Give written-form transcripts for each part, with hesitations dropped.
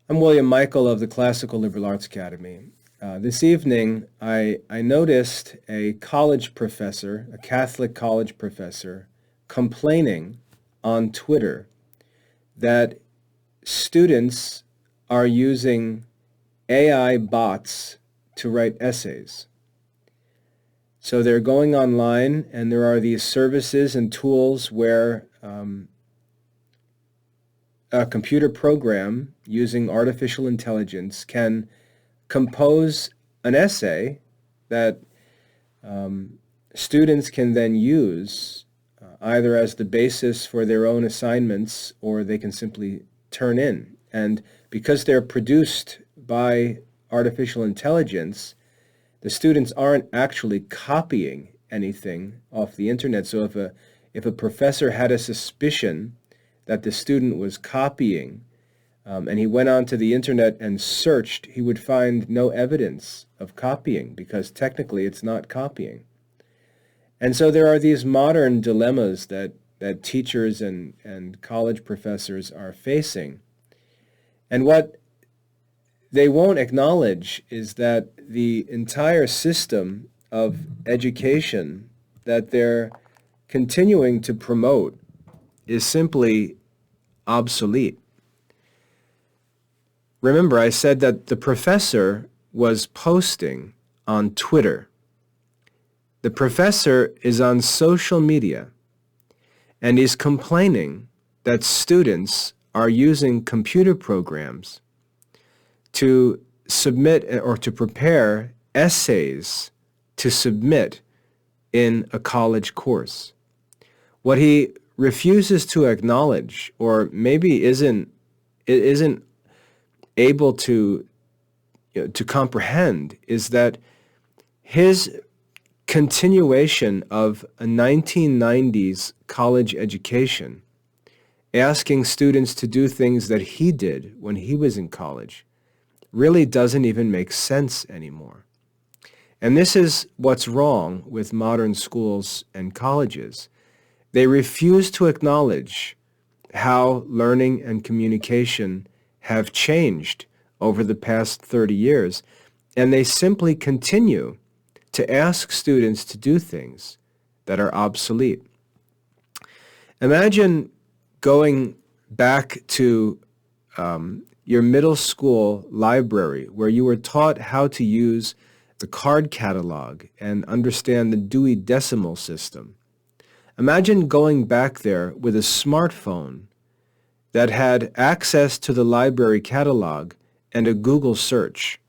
I'm William Michael of the Classical Liberal Arts Academy. This evening, I noticed a college professor, a Catholic college professor, complaining on Twitter that students are using AI bots to write essays. So they're going online, and there are these services and tools where a computer program using artificial intelligence can compose an essay that students can then use either as the basis for their own assignments, or they can simply turn in. And because they're produced by artificial intelligence, the students aren't actually copying anything off the internet. So if a professor had a suspicion that the student was copying, and he went onto the internet and searched, he would find no evidence of copying, because technically it's not copying. And so there are these modern dilemmas that teachers and college professors are facing. And what they won't acknowledge is that the entire system of education that they're continuing to promote is simply obsolete. Remember, I said that the professor was posting on Twitter. The professor is on social media and is complaining that students are using computer programs to submit or to prepare essays to submit in a college course. What he refuses to acknowledge, or maybe isn't able to comprehend, is that his continuation of a 1990s college education, asking students to do things that he did when he was in college, really doesn't even make sense anymore. And this is what's wrong with modern schools and colleges. They refuse to acknowledge how learning and communication have changed over the past 30 years, and they simply continue to ask students to do things that are obsolete. Imagine going back to your middle school library, where you were taught how to use the card catalog and understand the Dewey Decimal System. Imagine going back there with a smartphone that had access to the library catalog and a Google search.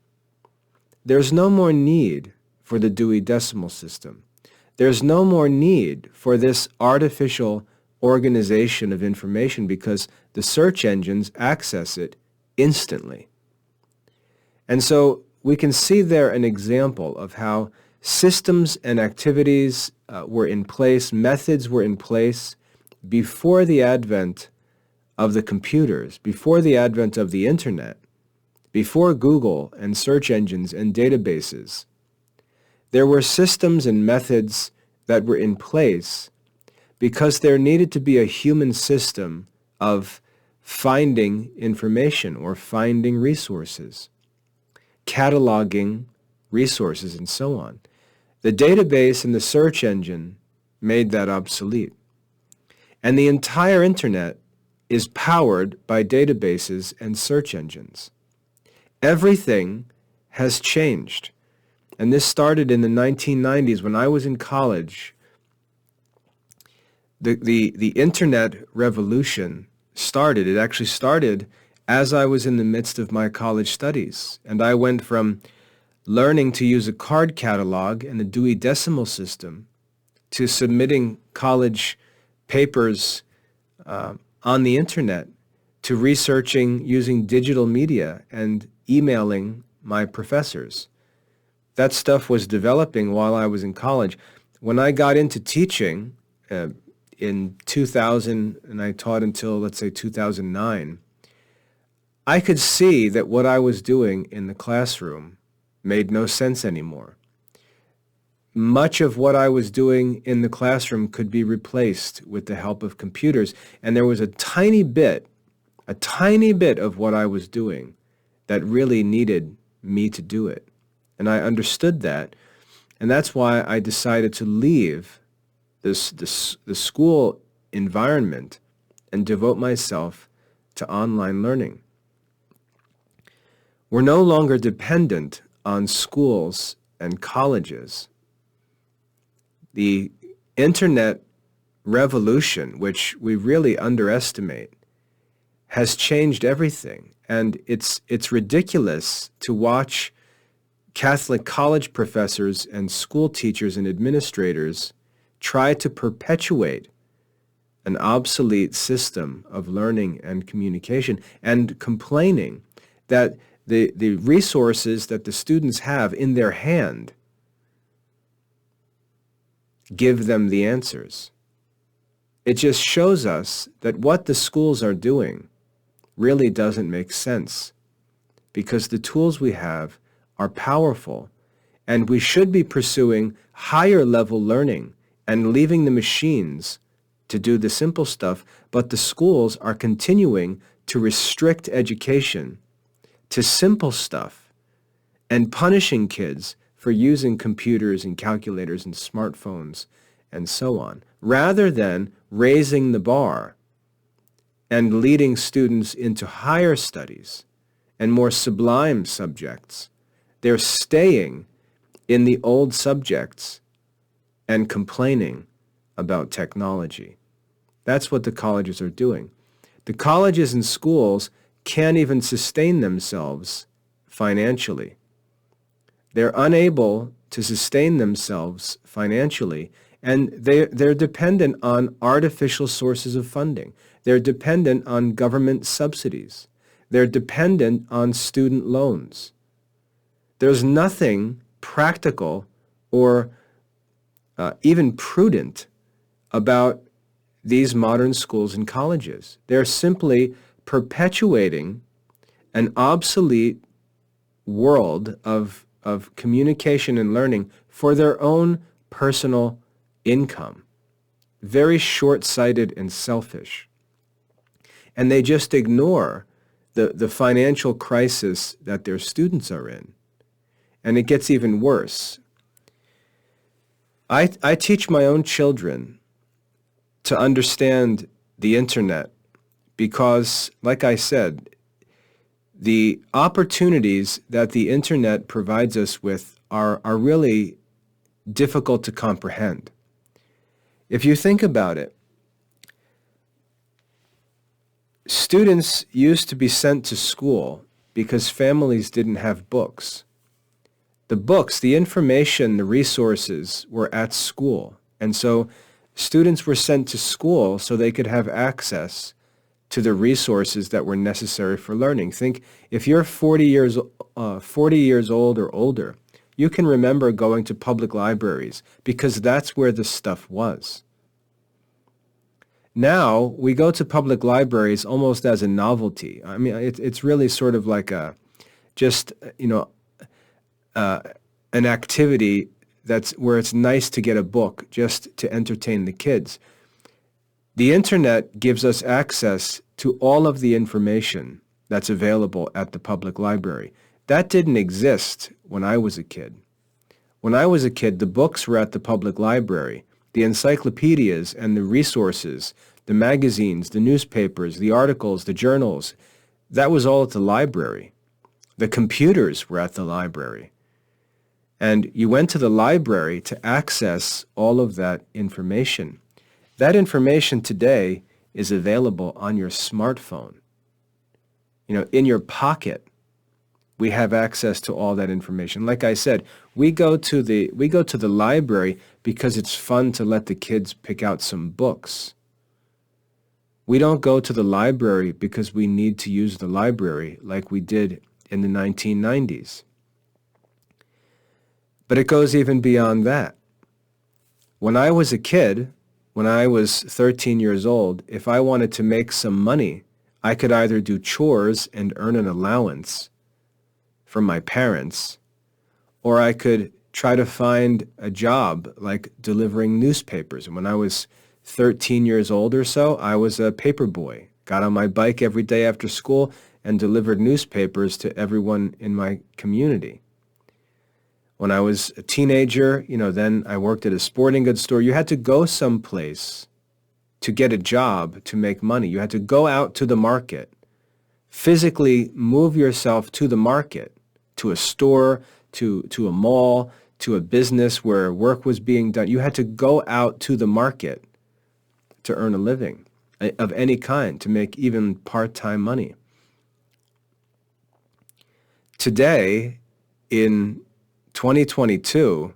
There's no more need for the Dewey Decimal System. There's no more need for this artificial organization of information, because the search engines access it instantly. And so we can see there an example of how systems and activities were in place, methods were in place before the advent of the computers, before the advent of the internet, before Google and search engines and databases. There were systems and methods that were in place because there needed to be a human system of finding information or finding resources, cataloging resources, and so on. The database and the search engine made that obsolete. And the entire internet is powered by databases and search engines. Everything has changed. And this started in the 1990s when I was in college. The internet revolution started. It actually started as I was in the midst of my college studies. And I went from learning to use a card catalog and the Dewey Decimal System to submitting college papers on the internet, to researching using digital media and emailing my professors. That stuff was developing while I was in college. When I got into teaching in 2000, and I taught until, let's say, 2009, I could see that what I was doing in the classroom made no sense anymore. Much of what I was doing in the classroom could be replaced with the help of computers, and there was a tiny bit of what I was doing that really needed me to do it. And I understood that. And that's why I decided to leave the school environment and devote myself to online learning. We're no longer dependent on schools and colleges. The internet revolution, which we really underestimate, has changed everything. And it's ridiculous to watch Catholic college professors and school teachers and administrators try to perpetuate an obsolete system of learning and communication and complaining that the resources that the students have in their hand give them the answers. It just shows us that what the schools are doing really doesn't make sense, because the tools we have are powerful, and we should be pursuing higher level learning and leaving the machines to do the simple stuff, but the schools are continuing to restrict education to simple stuff and punishing kids for using computers and calculators and smartphones and so on, rather than raising the bar and leading students into higher studies and more sublime subjects. They're staying in the old subjects and complaining about technology. That's what the colleges are doing. The colleges and schools can't even sustain themselves financially. They're unable to sustain themselves financially, and they're dependent on artificial sources of funding. They're dependent on government subsidies. They're dependent on student loans. There's nothing practical or even prudent about these modern schools and colleges. They're simply perpetuating an obsolete world of communication and learning for their own personal income. Very short-sighted and selfish. And they just ignore the financial crisis that their students are in. And it gets even worse. I teach my own children to understand the internet because, like I said, the opportunities that the internet provides us with are really difficult to comprehend. If you think about it, students used to be sent to school because families didn't have books. The books, the information, the resources were at school. And so students were sent to school so they could have access to the resources that were necessary for learning. Think, if you're 40 years old or older, you can remember going to public libraries because that's where the stuff was. Now, we go to public libraries almost as a novelty. I mean, it's really sort of like an activity that's where it's nice to get a book just to entertain the kids. The internet gives us access to all of the information that's available at the public library. That didn't exist when I was a kid. When I was a kid, the books were at the public library. The encyclopedias and the resources, the magazines, the newspapers, the articles, the journals, that was all at the library. The computers were at the library. And you went to the library to access all of that information. That information today is available on your smartphone. In your pocket, we have access to all that information. Like I said, we go to the library because it's fun to let the kids pick out some books. We don't go to the library because we need to use the library like we did in the 1990s. But it goes even beyond that. When I was a kid, when I was 13 years old, if I wanted to make some money, I could either do chores and earn an allowance from my parents, or I could try to find a job like delivering newspapers. And when I was 13 years old or so, I was a paper boy, got on my bike every day after school and delivered newspapers to everyone in my community. When I was a teenager, then I worked at a sporting goods store. You had to go someplace to get a job to make money. You had to go out to the market, physically move yourself to the market, to a store, to a mall, to a business where work was being done. You had to go out to the market to earn a living of any kind, to make even part-time money. Today, in 2022,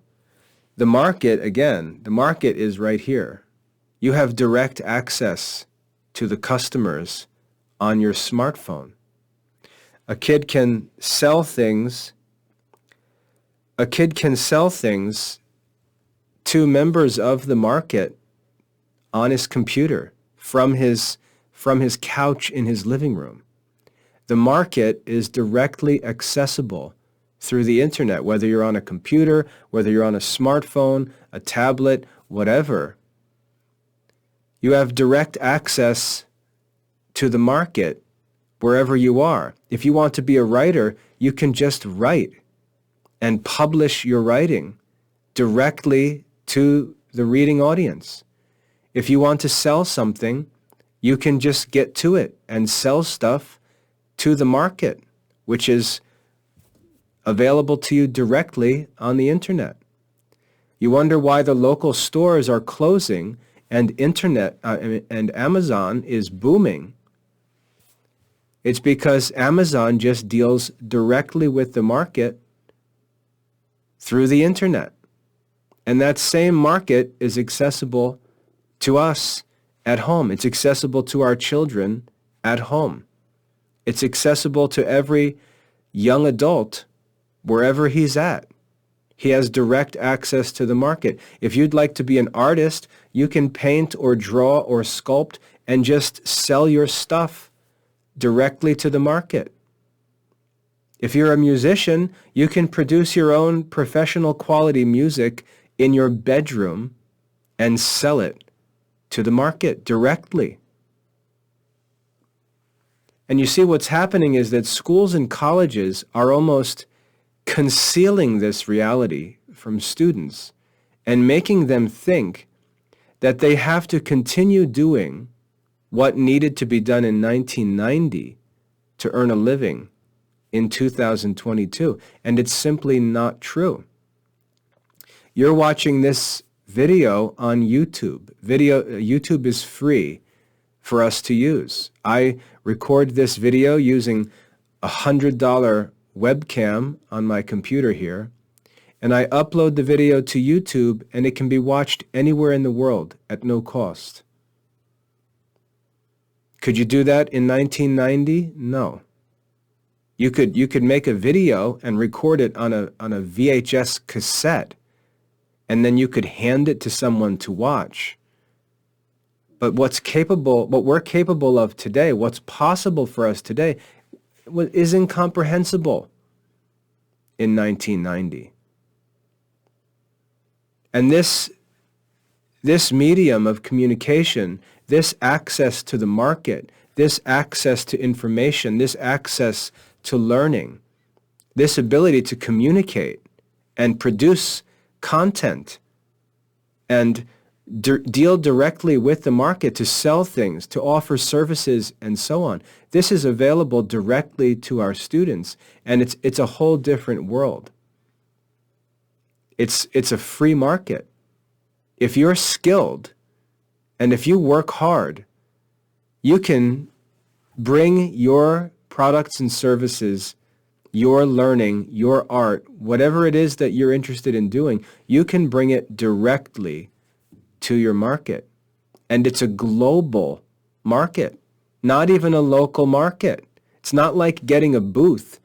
the market is right here. You have direct access to the customers on your smartphone. A kid can sell things to members of the market on his computer from his couch in his living room. The market is directly accessible through the internet, whether you're on a computer, whether you're on a smartphone, a tablet, whatever. You have direct access to the market wherever you are. If you want to be a writer, you can just write and publish your writing directly to the reading audience. If you want to sell something, you can just get to it and sell stuff to the market, which is available to you directly on the internet. You wonder why the local stores are closing and and Amazon is booming. It's because Amazon just deals directly with the market through the internet. And that same market is accessible to us at home. It's accessible to our children at home. It's accessible to every young adult wherever he's at. He has direct access to the market. If you'd like to be an artist, you can paint or draw or sculpt and just sell your stuff directly to the market. If you're a musician, you can produce your own professional quality music in your bedroom and sell it to the market directly. And you see, what's happening is that schools and colleges are almost concealing this reality from students and making them think that they have to continue doing what needed to be done in 1990 to earn a living in 2022. And it's simply not true. You're watching this video on YouTube. YouTube is free for us to use. I record this video using a $100 webcam on my computer here, and I upload the video to YouTube, and it can be watched anywhere in the world at no cost. Could you do that in 1990? No. You could make a video and record it on a VHS cassette, and then you could hand it to someone to watch. But what we're capable of today, what's possible for us today, is incomprehensible in 1990. And this medium of communication, this access to the market, this access to information, this access to learning, this ability to communicate and produce content and deal directly with the market, to sell things, to offer services, and so on. This is available directly to our students, and it's a whole different world. It's a free market. If you're skilled and if you work hard, you can bring your products and services, your learning, your art, whatever it is that you're interested in doing, you can bring it directly to your market. And it's a global market, not even a local market. It's not like getting a booth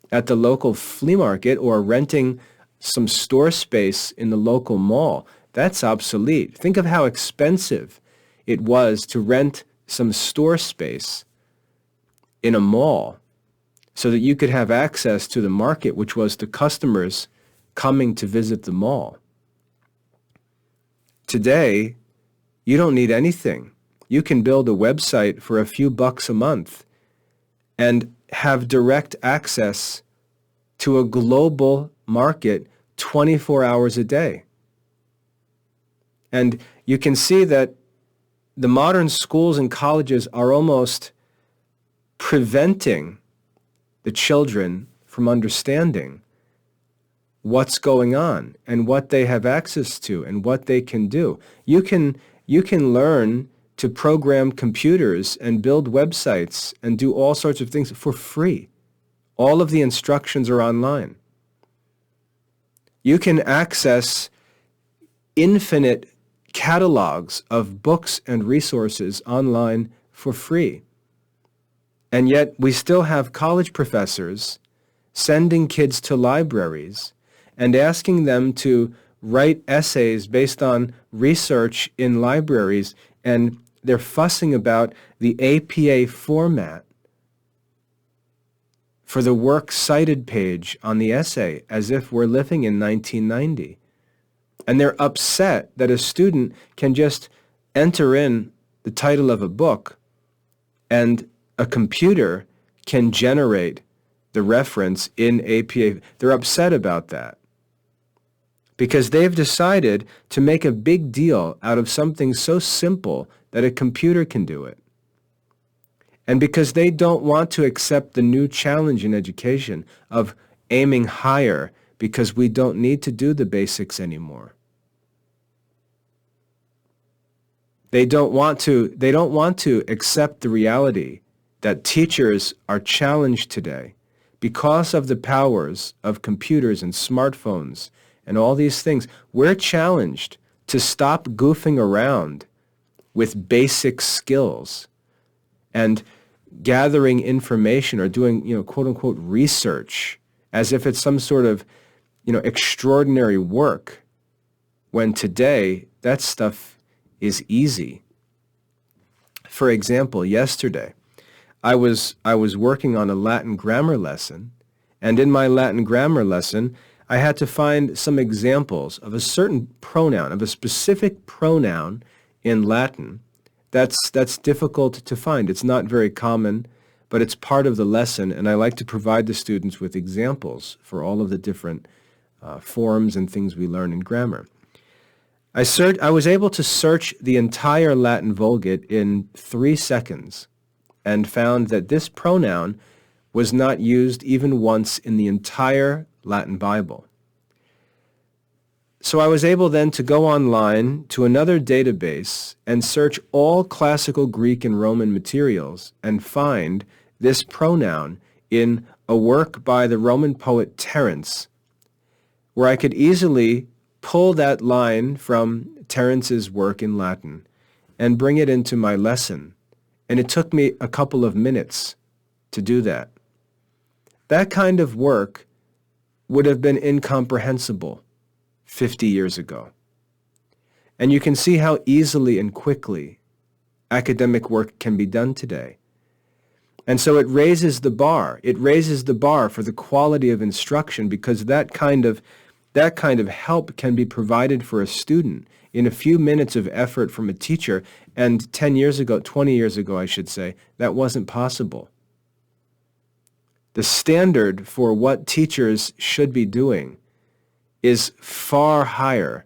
at the local flea market or renting some store space in the local mall. That's obsolete. Think of how expensive it was to rent some store space in a mall so that you could have access to the market, which was the customers coming to visit the mall. Today, you don't need anything. You can build a website for a few bucks a month and have direct access to a global market 24 hours a day. And you can see that the modern schools and colleges are almost preventing the children from understanding what's going on and what they have access to and what they can do. You can learn to program computers and build websites and do all sorts of things for free. All of the instructions are online. You can access infinite catalogs of books and resources online for free. And yet we still have college professors sending kids to libraries and asking them to write essays based on research in libraries, and they're fussing about the APA format for the works cited page on the essay as if we're living in 1990. And they're upset that a student can just enter in the title of a book and a computer can generate the reference in APA. They're upset about that because they've decided to make a big deal out of something so simple that a computer can do it. And because they don't want to accept the new challenge in education of aiming higher because we don't need to do the basics anymore. They don't want to accept the reality that teachers are challenged today because of the powers of computers and smartphones and all these things. We're challenged to stop goofing around with basic skills and gathering information or doing, quote unquote, research as if it's some sort of, extraordinary work, when today that stuff is easy. For example, yesterday, I was working on a Latin grammar lesson, and in my Latin grammar lesson, I had to find some examples of a certain pronoun, of a specific pronoun in Latin that's difficult to find. It's not very common, but it's part of the lesson, and I like to provide the students with examples for all of the different forms and things we learn in grammar. I was able to search the entire Latin Vulgate in 3 seconds and found that this pronoun was not used even once in the entire Latin Bible. So I was able then to go online to another database and search all classical Greek and Roman materials and find this pronoun in a work by the Roman poet Terence, where I could easily pull that line from Terence's work in Latin and bring it into my lesson. And it took me a couple of minutes to do that. That kind of work would have been incomprehensible 50 years ago. And you can see how easily and quickly academic work can be done today. And so it raises the bar. It raises the bar for the quality of instruction, because that kind of help can be provided for a student in a few minutes of effort from a teacher. And 20 years ago, I should say, that wasn't possible. The standard for what teachers should be doing is far higher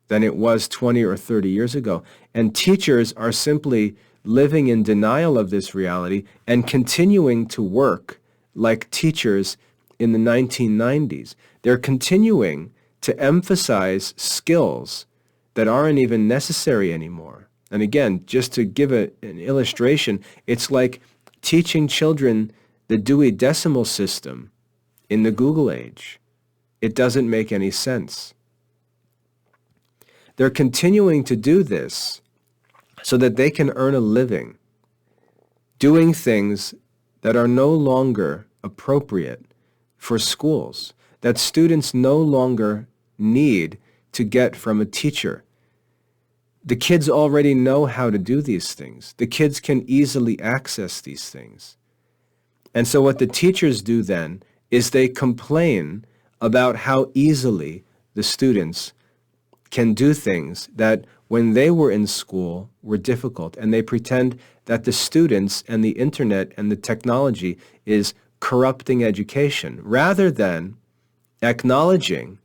than it was 20 or 30 years ago. And teachers are simply living in denial of this reality and continuing to work like teachers in the 1990s. They're continuing to emphasize skills that aren't even necessary anymore. And again, just to give an illustration, it's like teaching children the Dewey Decimal System in the Google age. It doesn't make any sense. They're continuing to do this so that they can earn a living doing things that are no longer appropriate for schools, that students no longer need to get from a teacher. The kids already know how to do these things. The kids can easily access these things. And so what the teachers do then is they complain about how easily the students can do things that when they were in school were difficult, and they pretend that the students and the internet and the technology is corrupting education, rather than acknowledging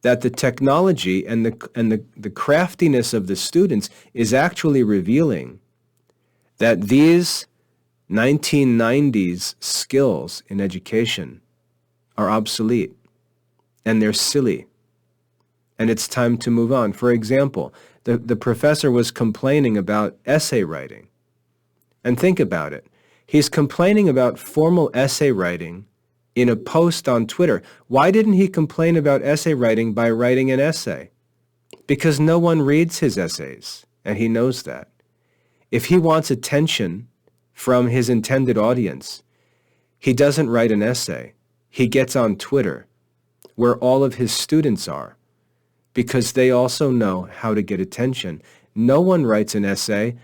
that the technology and the craftiness of the students is actually revealing that these 1990s skills in education are obsolete and they're silly and it's time to move on. For example, the professor was complaining about essay writing. And think about it. He's complaining about formal essay writing in a post on Twitter. Why didn't he complain about essay writing by writing an essay? Because no one reads his essays, and he knows that. If he wants attention from his intended audience, he doesn't write an essay. He gets on Twitter, where all of his students are, because they also know how to get attention. No one writes an essay,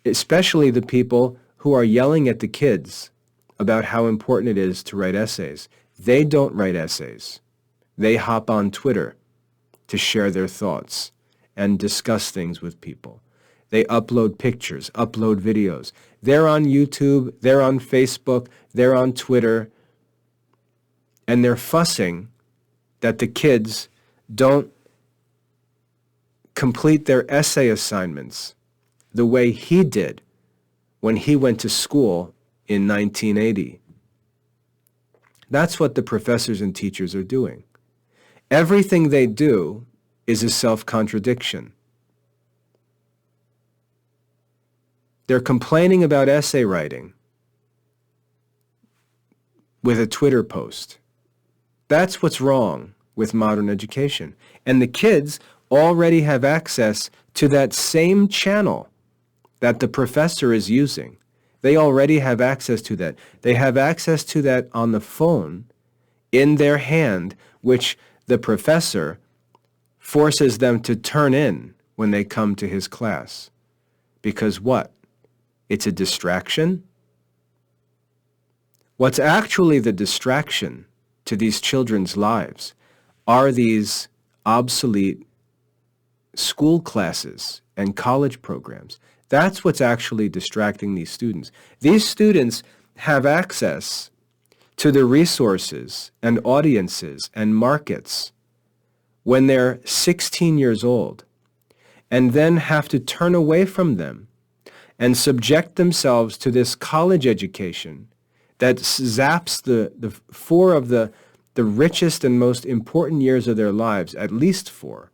especially the people who are yelling at the kids about how important it is to write essays. They don't write essays. They hop on Twitter to share their thoughts and discuss things with people. They upload pictures, upload videos. They're on YouTube, they're on Facebook, they're on Twitter, and they're fussing that the kids don't complete their essay assignments the way he did when he went to school in 1980. That's what the professors and teachers are doing. Everything they do is a self-contradiction. They're complaining about essay writing with a Twitter post. That's what's wrong with modern education. And the kids already have access to that same channel that the professor is using. They already have access to that. They have access to that on the phone in their hand, which the professor forces them to turn in when they come to his class. Because what? It's a distraction? What's actually the distraction to these children's lives are these obsolete school classes and college programs. That's what's actually distracting these students. These students have access to the resources and audiences and markets when they're 16 years old, and then have to turn away from them and subject themselves to this college education that zaps the four of the richest and most important years of their lives, at least four,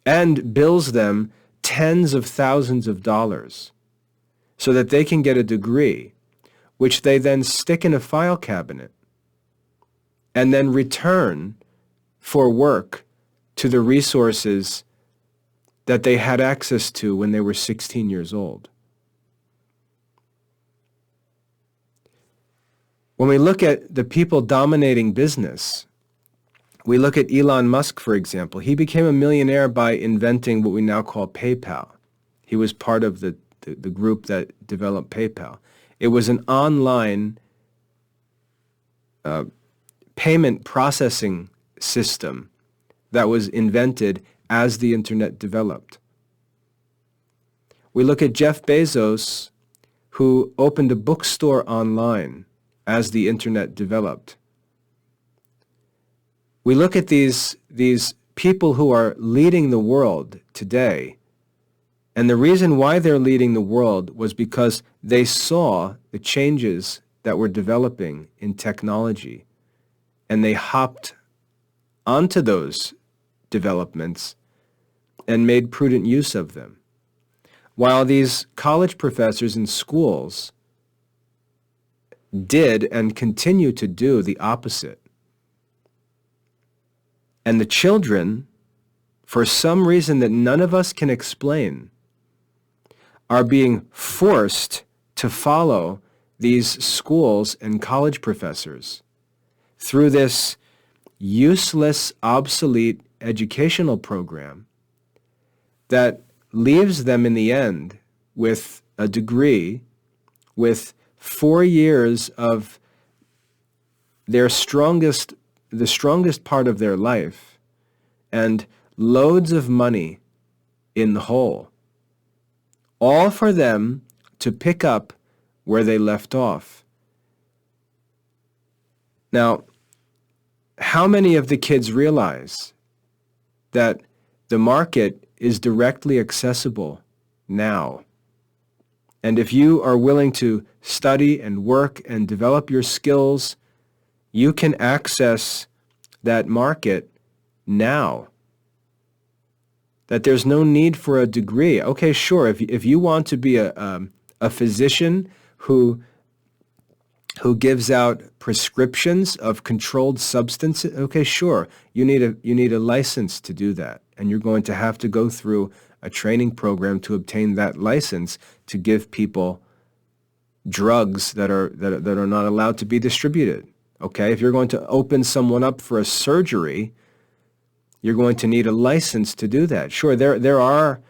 and bills them tens of thousands of dollars so that they can get a degree, which they then stick in a file cabinet and then return for work to the resources that they had access to when they were 16 years old. When we look at the people dominating business, we look at Elon Musk, for example. He became a millionaire by inventing what we now call PayPal. He was part of the group that developed PayPal. It was an online payment processing system that was invented as the internet developed. We look at Jeff Bezos, who opened a bookstore online as the internet developed. We look at these people who are leading the world today, and the reason why they're leading the world was because they saw the changes that were developing in technology, and they hopped onto those developments and made prudent use of them. While these college professors in schools did and continue to do the opposite. And the children, for some reason that none of us can explain, are being forced to follow these schools and college professors through this useless, obsolete educational program that leaves them in the end with a degree, with 4 years of the strongest part of their life, and loads of money in the hole, all for them to pick up where they left off. Now, how many of the kids realize that the market is directly accessible now? And if you are willing to study and work and develop your skills, you can access that market now. That there's no need for a degree. Okay, sure, if you want to be a physician who gives out prescriptions of controlled substances, okay, sure, you need a license to do that. And you're going to have to go through a training program to obtain that license to give people drugs that are not allowed to be distributed. Okay, if you're going to open someone up for a surgery, you're going to need a license to do that. Sure, there are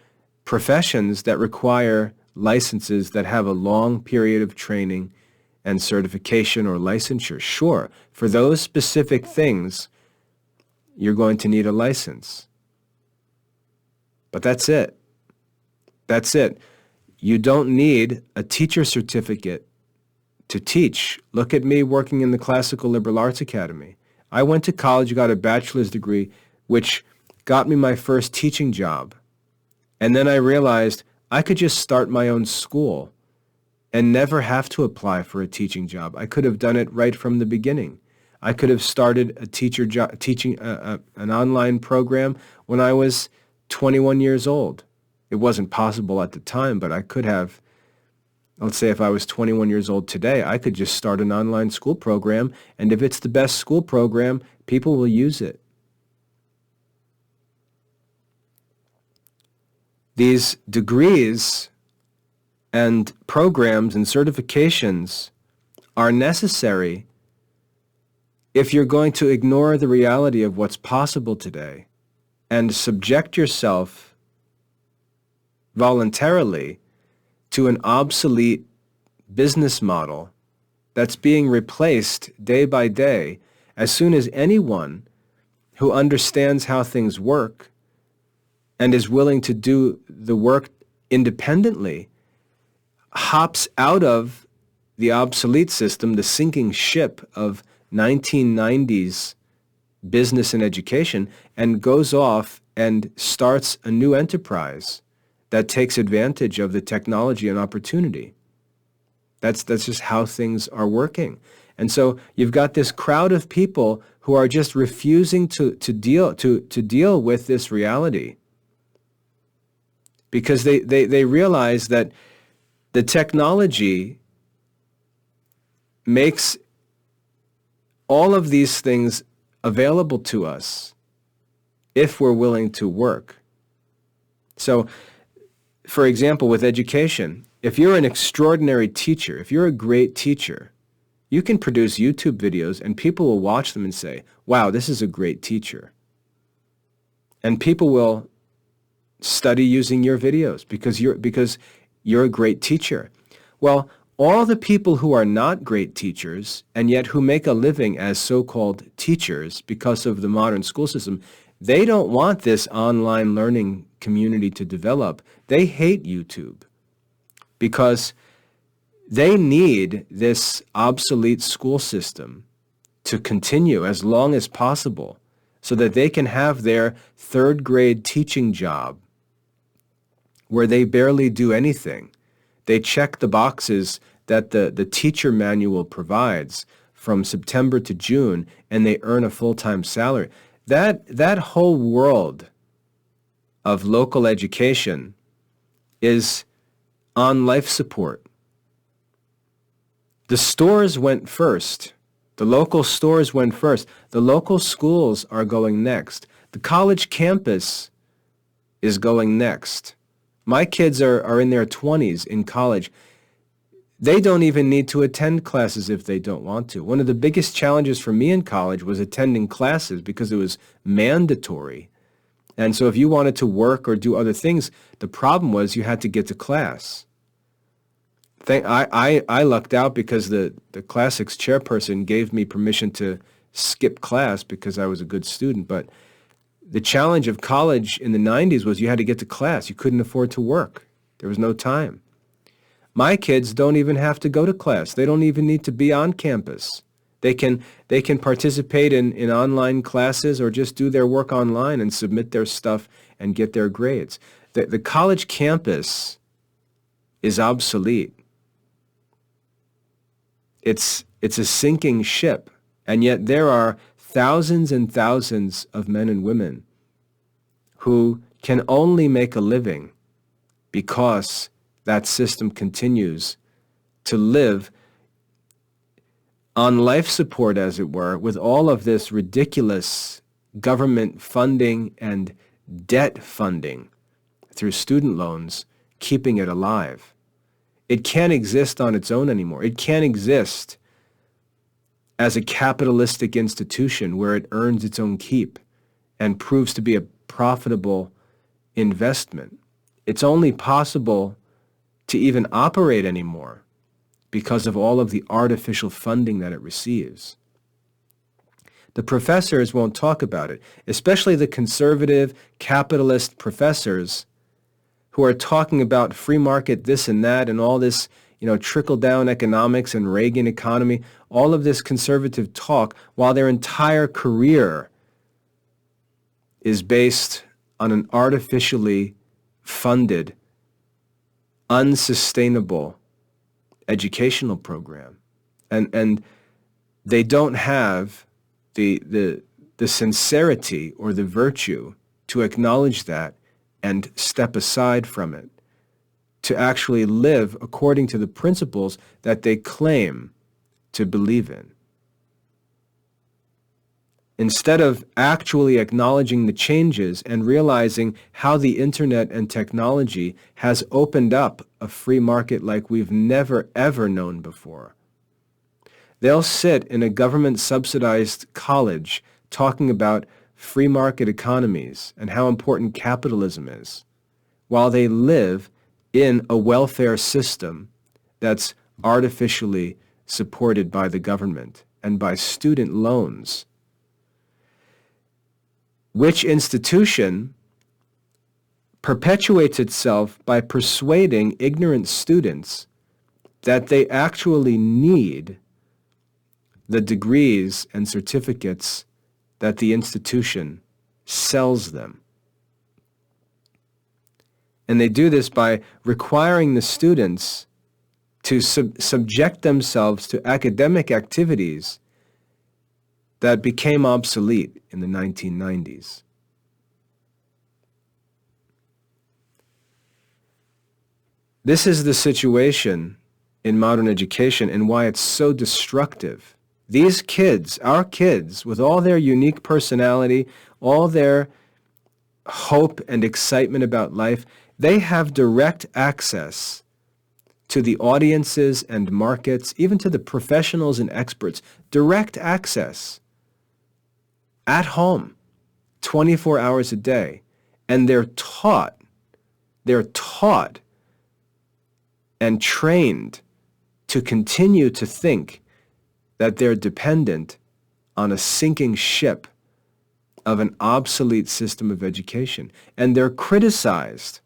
professions that require licenses that have a long period of training and certification or licensure. Sure, for those specific things, you're going to need a license. But that's it. That's it. You don't need a teacher certificate to teach. Look at me working in the Classical Liberal Arts Academy. I went to college, got a bachelor's degree, which got me my first teaching job. And then I realized I could just start my own school and never have to apply for a teaching job. I could have done it right from the beginning. I could have started a teaching an online program when I was 21 years old. It wasn't possible at the time, but I could have. Let's say if I was 21 years old today, I could just start an online school program, and if it's the best school program, people will use it. These degrees and programs and certifications are necessary if you're going to ignore the reality of what's possible today and subject yourself voluntarily to an obsolete business model that's being replaced day by day as soon as anyone who understands how things work and is willing to do the work independently hops out of the obsolete system, the sinking ship of 1990s business and education, and goes off and starts a new enterprise that takes advantage of the technology and opportunity. That's just how things are working. And so you've got this crowd of people who are just refusing to deal with this reality because they realize that the technology makes all of these things available to us if we're willing to work. So, for example, with education, if you're an extraordinary teacher, if you're a great teacher, you can produce YouTube videos and people will watch them and say, wow, this is a great teacher. And people will study using your videos because you're a great teacher. Well, all the people who are not great teachers and yet who make a living as so-called teachers because of the modern school system, they don't want this online learning community to develop. They hate YouTube because they need this obsolete school system to continue as long as possible so that they can have their third grade teaching job where they barely do anything. They check the boxes that the teacher manual provides from September to June, and they earn a full-time salary. That whole world of local education is on life support. The stores went first. The local stores went first. The local schools are going next. The college campus is going next. My kids are in their 20s in college. They don't even need to attend classes if they don't want to. One of the biggest challenges for me in college was attending classes because it was mandatory. And so if you wanted to work or do other things, the problem was you had to get to class. I lucked out because the classics chairperson gave me permission to skip class because I was a good student. But the challenge of college in the 90s was you had to get to class. You couldn't afford to work. There was no time. My kids don't even have to go to class. They don't even need to be on campus. They can participate in online classes or just do their work online and submit their stuff and get their grades. The college campus is obsolete. It's a sinking ship, and yet there are thousands and thousands of men and women who can only make a living because that system continues to live on life support, as it were, with all of this ridiculous government funding and debt funding through student loans, keeping it alive. It can't exist on its own anymore. It can't exist as a capitalistic institution where it earns its own keep and proves to be a profitable investment. It's only possible to even operate anymore because of all of the artificial funding that it receives. The professors won't talk about it, especially the conservative capitalist professors who are talking about free market this and that and all this, trickle-down economics and Reagan economy, all of this conservative talk, while their entire career is based on an artificially funded, unsustainable educational program. And they don't have the sincerity or the virtue to acknowledge that and step aside from it, to actually live according to the principles that they claim to believe in. Instead of actually acknowledging the changes and realizing how the internet and technology has opened up a free market like we've never, ever known before. They'll sit in a government-subsidized college talking about free market economies and how important capitalism is, while they live in a welfare system that's artificially supported by the government and by student loans. Which institution perpetuates itself by persuading ignorant students that they actually need the degrees and certificates that the institution sells them. And they do this by requiring the students to subject themselves to academic activities that became obsolete in the 1990s. This is the situation in modern education and why it's so destructive. These kids, our kids, with all their unique personality, all their hope and excitement about life, they have direct access to the audiences and markets, even to the professionals and experts, direct access at home, 24 hours a day. And they're taught and trained to continue to think that they're dependent on a sinking ship of an obsolete system of education. And they're criticized.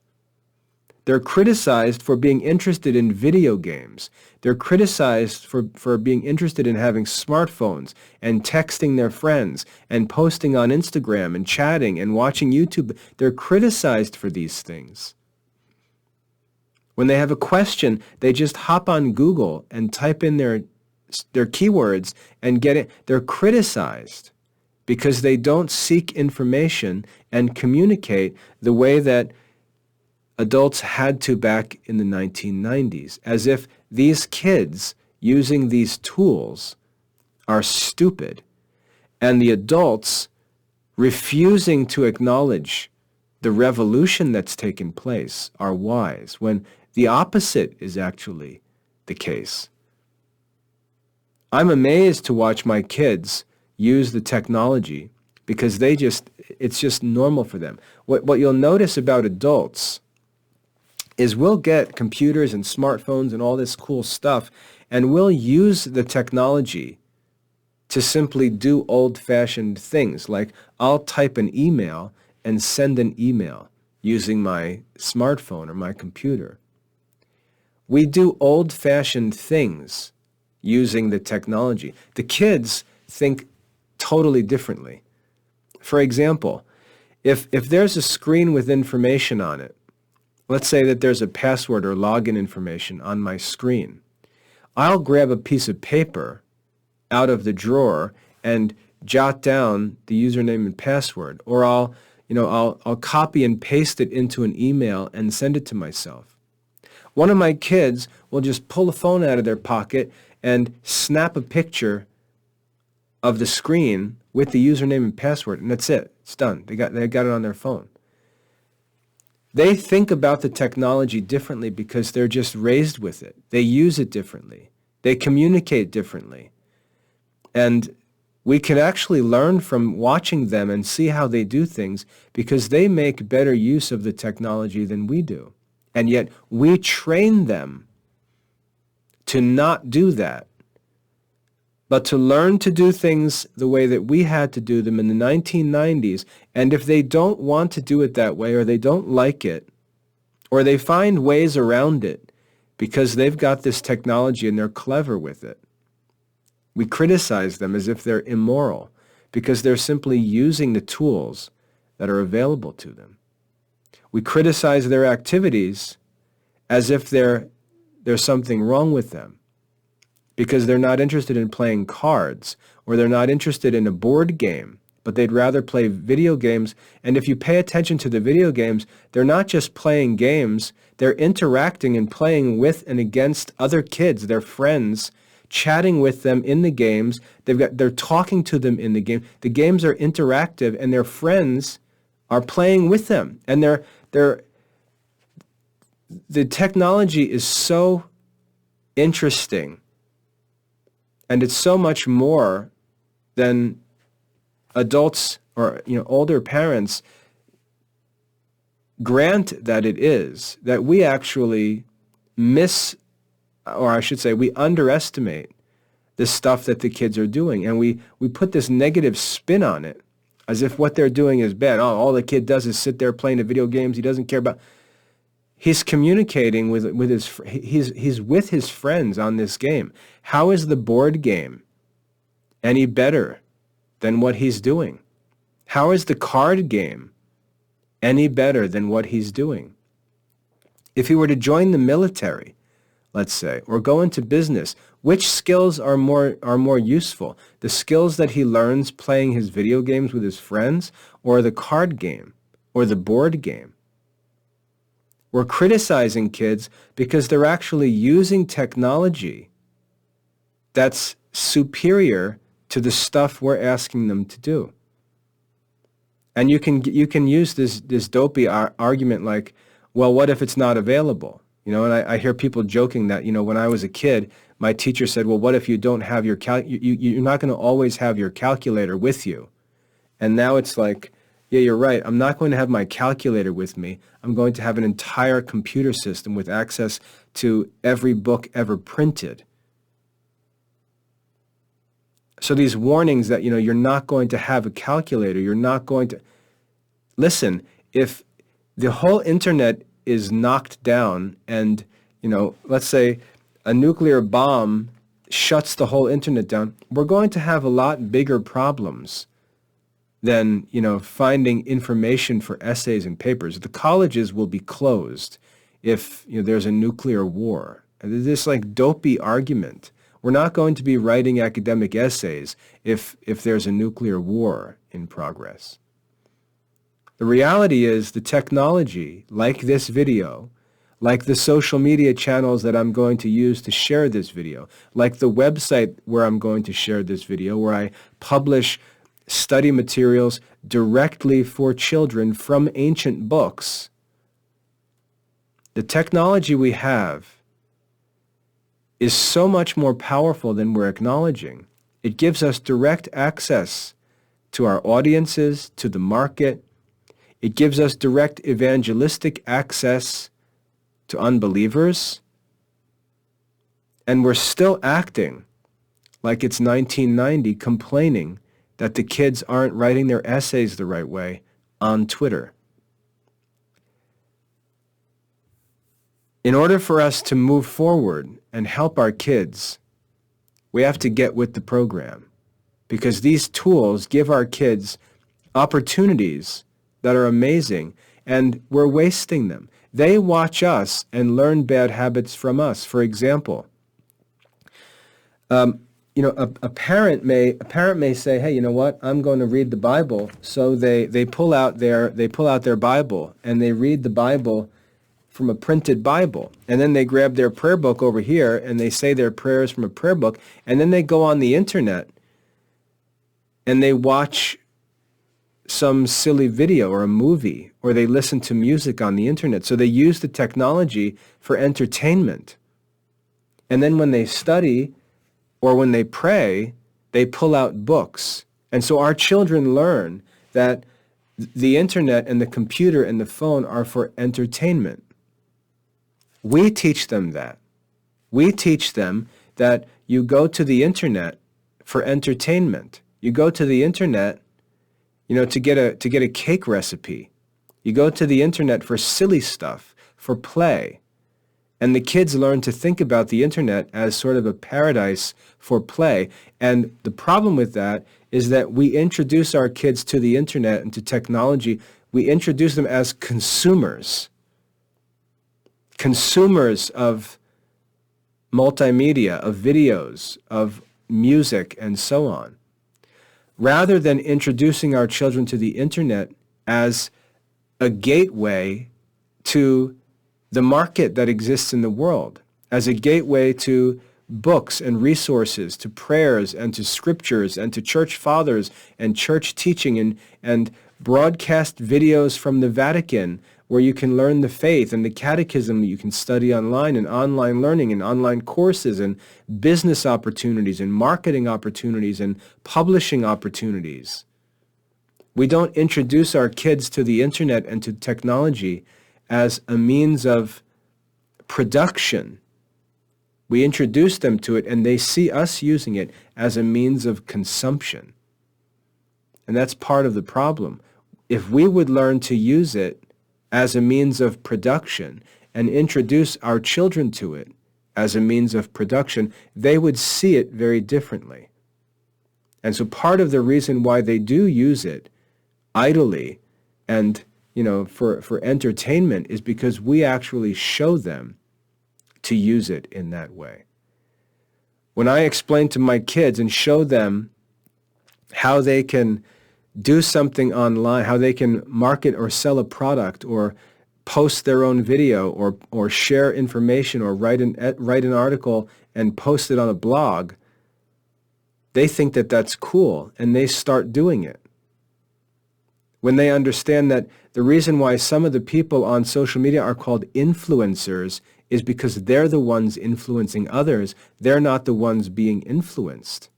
They're criticized for being interested in video games. They're criticized for being interested in having smartphones and texting their friends and posting on Instagram and chatting and watching YouTube. They're criticized for these things. When they have a question, they just hop on Google and type in their keywords and get it. They're criticized because they don't seek information and communicate the way that adults had to back in the 1990s, as if these kids using these tools are stupid and the adults refusing to acknowledge the revolution that's taken place are wise, when the opposite is actually the case. I'm amazed to watch my kids use the technology because it's just normal for them. What you'll notice about adults is we'll get computers and smartphones and all this cool stuff, and we'll use the technology to simply do old-fashioned things, like I'll type an email and send an email using my smartphone or my computer. We do old-fashioned things using the technology. The kids think totally differently. For example, if there's a screen with information on it, let's say that there's a password or login information on my screen, I'll grab a piece of paper out of the drawer and jot down the username and password, or I'll copy and paste it into an email and send it to myself. One of my kids will just pull a phone out of their pocket and snap a picture of the screen with the username and password, and that's it. It's done. They got it on their phone. They think about the technology differently because they're just raised with it. They use it differently. They communicate differently. And we can actually learn from watching them and see how they do things because they make better use of the technology than we do. And yet we train them to not do that, but to learn to do things the way that we had to do them in the 1990s. And if they don't want to do it that way, or they don't like it, or they find ways around it because they've got this technology and they're clever with it, we criticize them as if they're immoral because they're simply using the tools that are available to them. We criticize their activities as if there's something wrong with them because they're not interested in playing cards, or they're not interested in a board game, but they'd rather play video games. And if you pay attention to the video games, they're not just playing games, they're interacting and playing with and against other kids, their friends, chatting with them in the games. They're talking to them in the game. The games are interactive, and their friends are playing with them. And the technology is so interesting, and it's so much more than adults or older parents grant that it is, that we actually or I should say we underestimate the stuff that the kids are doing, and we put this negative spin on it as if what they're doing is bad. Oh, all the kid does is sit there playing the video games. He doesn't care about. He's communicating with he's with his friends on this game. How is the board game any better than what he's doing? How is the card game any better than what he's doing? If he were to join the military, let's say, or go into business, which skills are more useful? The skills that he learns playing his video games with his friends, or the card game, or the board game? We're criticizing kids because they're actually using technology that's superior to the stuff we're asking them to do. And you can use this dystopia argument like, well, what if it's not available? And I hear people joking that, when I was a kid, my teacher said, well, what if you don't have your you're not going to always have your calculator with you? And now it's like, yeah, you're right. I'm not going to have my calculator with me. I'm going to have an entire computer system with access to every book ever printed. So these warnings that, you're not going to have a calculator, you're not going to... Listen, if the whole internet is knocked down and, let's say a nuclear bomb shuts the whole internet down, we're going to have a lot bigger problems than, finding information for essays and papers. The colleges will be closed if, there's a nuclear war. This dopey argument. We're not going to be writing academic essays if there's a nuclear war in progress. The reality is the technology, like this video, like the social media channels that I'm going to use to share this video, like the website where I'm going to share this video, where I publish study materials directly for children from ancient books. The technology we have is so much more powerful than we're acknowledging. It gives us direct access to our audiences, to the market. It gives us direct evangelistic access to unbelievers. And we're still acting like it's 1990, complaining that the kids aren't writing their essays the right way on Twitter. In order for us to move forward and help our kids We have to get with the program, because these tools give our kids opportunities that are amazing, and we're wasting them. They watch us and learn bad habits from us. For example, a parent may say, "Hey, you know what? I'm going to read the Bible." So they pull out their Bible and they read the Bible from a printed Bible, and then they grab their prayer book over here and they say their prayers from a prayer book, and then they go on the internet and they watch some silly video or a movie, or they listen to music on the internet. So they use the technology for entertainment. And then when they study or when they pray, they pull out books. And so our children learn that the internet and the computer and the phone are for entertainment. We teach them that. We teach them that you go to the internet for entertainment. You go to the internet, to get a cake recipe. You go to the internet for silly stuff, for play. And the kids learn to think about the internet as sort of a paradise for play. And the problem with that is that we introduce our kids to the internet and to technology. We introduce them as consumers of multimedia, of videos, of music, and so on, rather than introducing our children to the internet as a gateway to the market that exists in the world, as a gateway to books and resources, to prayers and to scriptures and to church fathers and church teaching and broadcast videos from the Vatican where you can learn the faith, and the catechism that you can study online, and online learning and online courses and business opportunities and marketing opportunities and publishing opportunities. We don't introduce our kids to the internet and to technology as a means of production. We introduce them to it, and they see us using it as a means of consumption. And that's part of the problem. If we would learn to use it as a means of production and introduce our children to it as a means of production, they would see it very differently. And so part of the reason why they do use it idly and for entertainment is because we actually show them to use it in that way. When I explain to my kids and show them how they can do something online, how they can market or sell a product or post their own video or share information or write an article and post it on a blog, they think that that's cool, and they start doing it. When they understand that the reason why some of the people on social media are called influencers is because they're the ones influencing others, they're not the ones being influenced.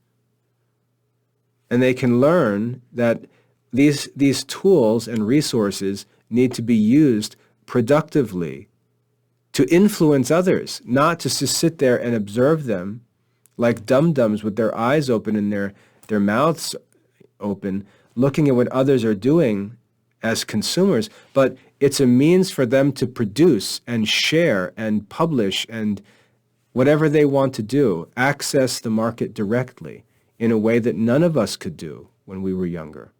And they can learn that these tools and resources need to be used productively to influence others, not to just sit there and observe them like dum-dums with their eyes open and their mouths open, looking at what others are doing as consumers, but it's a means for them to produce and share and publish and whatever they want to do, access the market directly in a way that none of us could do when we were younger.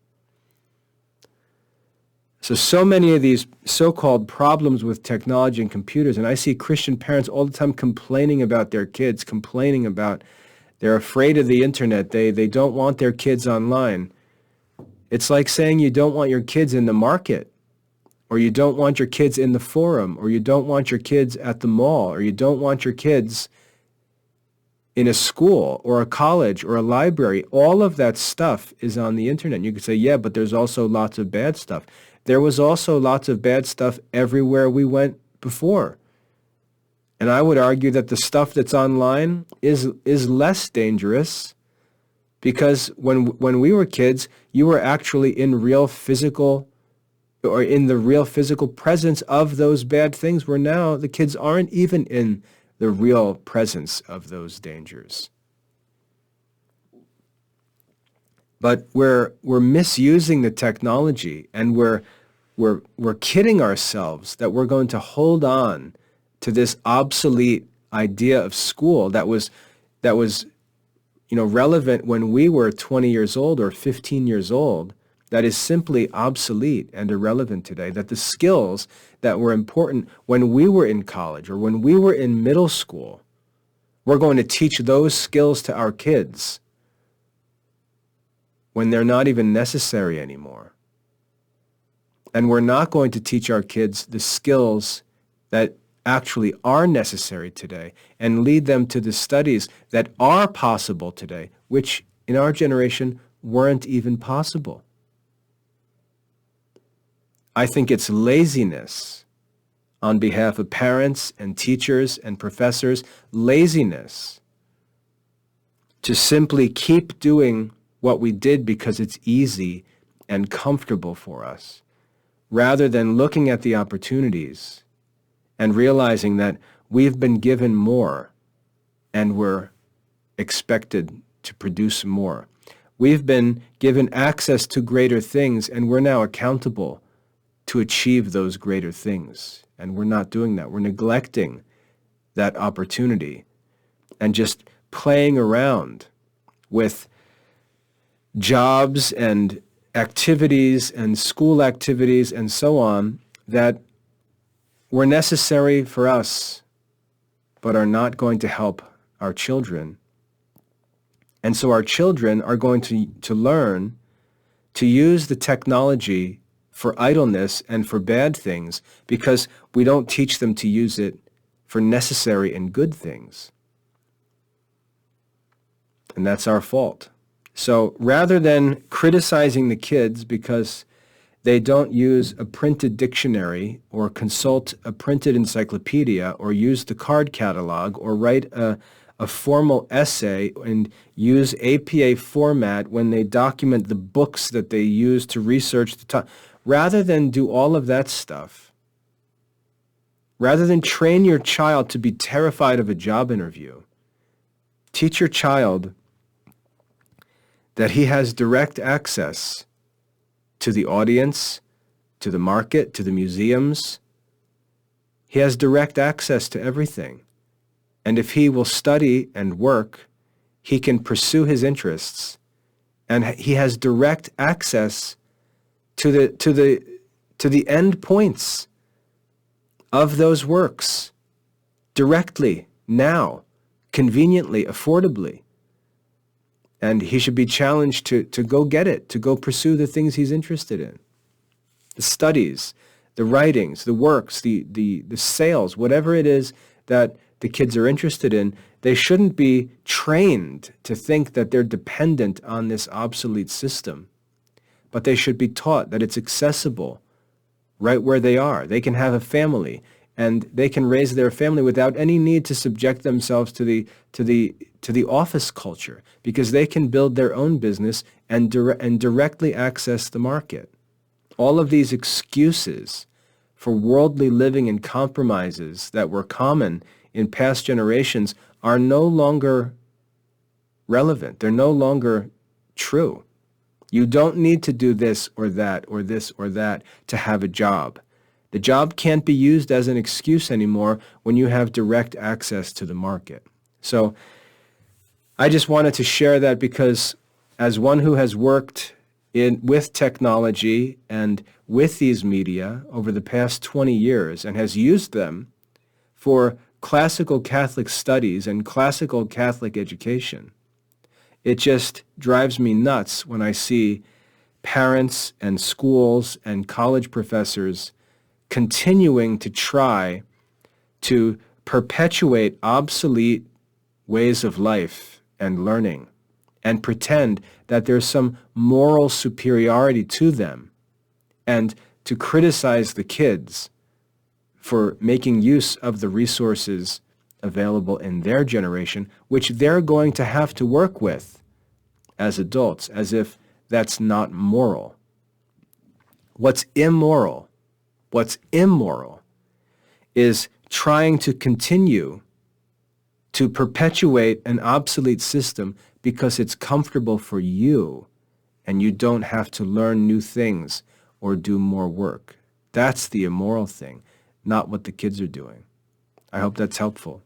So many of these so-called problems with technology and computers, and I see Christian parents all the time complaining about their kids, complaining about they're afraid of the internet, they don't want their kids online. It's like saying you don't want your kids in the market, or you don't want your kids in the forum, or you don't want your kids at the mall, or you don't want your kids in a school or a college or a library. All of that stuff is on the internet. You could say, yeah, but there's also lots of bad stuff. There was also lots of bad stuff everywhere we went before. And I would argue that the stuff that's online is less dangerous, because when we were kids, you were actually in the real physical presence of those bad things, where now the kids aren't even in the real presence of those dangers. But we're misusing the technology, and we're kidding ourselves that we're going to hold on to this obsolete idea of school that was relevant when we were 20 years old or 15 years old, that is simply obsolete and irrelevant today, that the skills that were important when we were in college or when we were in middle school, we're going to teach those skills to our kids when they're not even necessary anymore. And we're not going to teach our kids the skills that actually are necessary today and lead them to the studies that are possible today, which in our generation weren't even possible. I think it's laziness on behalf of parents and teachers and professors, laziness to simply keep doing what we did because it's easy and comfortable for us, rather than looking at the opportunities and realizing that we've been given more and we're expected to produce more. We've been given access to greater things and we're now accountable to achieve those greater things. And we're not doing that. We're neglecting that opportunity and just playing around with jobs and activities and school activities and so on that were necessary for us but are not going to help our children. And so our children are going to learn to use the technology for idleness and for bad things because we don't teach them to use it for necessary and good things. And that's our fault. So rather than criticizing the kids because they don't use a printed dictionary or consult a printed encyclopedia or use the card catalog or write a formal essay and use APA format when they document the books that they use to research the topic, rather than do all of that stuff, rather than train your child to be terrified of a job interview, teach your child that he has direct access to the audience, to the market, to the museums. He has direct access to everything. And if he will study and work, he can pursue his interests. And he has direct access to the end points of those works directly, now, conveniently, affordably. And he should be challenged to go get it, to go pursue the things he's interested in. The studies, the writings, the works, the sales, whatever it is that the kids are interested in, they shouldn't be trained to think that they're dependent on this obsolete system. But they should be taught that it's accessible right where they are. They can have a family and they can raise their family without any need to subject themselves to the office culture, because they can build their own business and directly access the market. All of these excuses for worldly living and compromises that were common in past generations are no longer relevant. They're no longer true. You don't need to do this or that or this or that to have a job. The job can't be used as an excuse anymore when you have direct access to the market. So I just wanted to share that because as one who has worked with technology and with these media over the past 20 years and has used them for classical Catholic studies and classical Catholic education, it just drives me nuts when I see parents and schools and college professors continuing to try to perpetuate obsolete ways of life and learning and pretend that there's some moral superiority to them, and to criticize the kids for making use of the resources available in their generation, which they're going to have to work with as adults, as if that's not moral. What's immoral is trying to continue to perpetuate an obsolete system because it's comfortable for you and you don't have to learn new things or do more work. That's the immoral thing, not what the kids are doing. I hope that's helpful.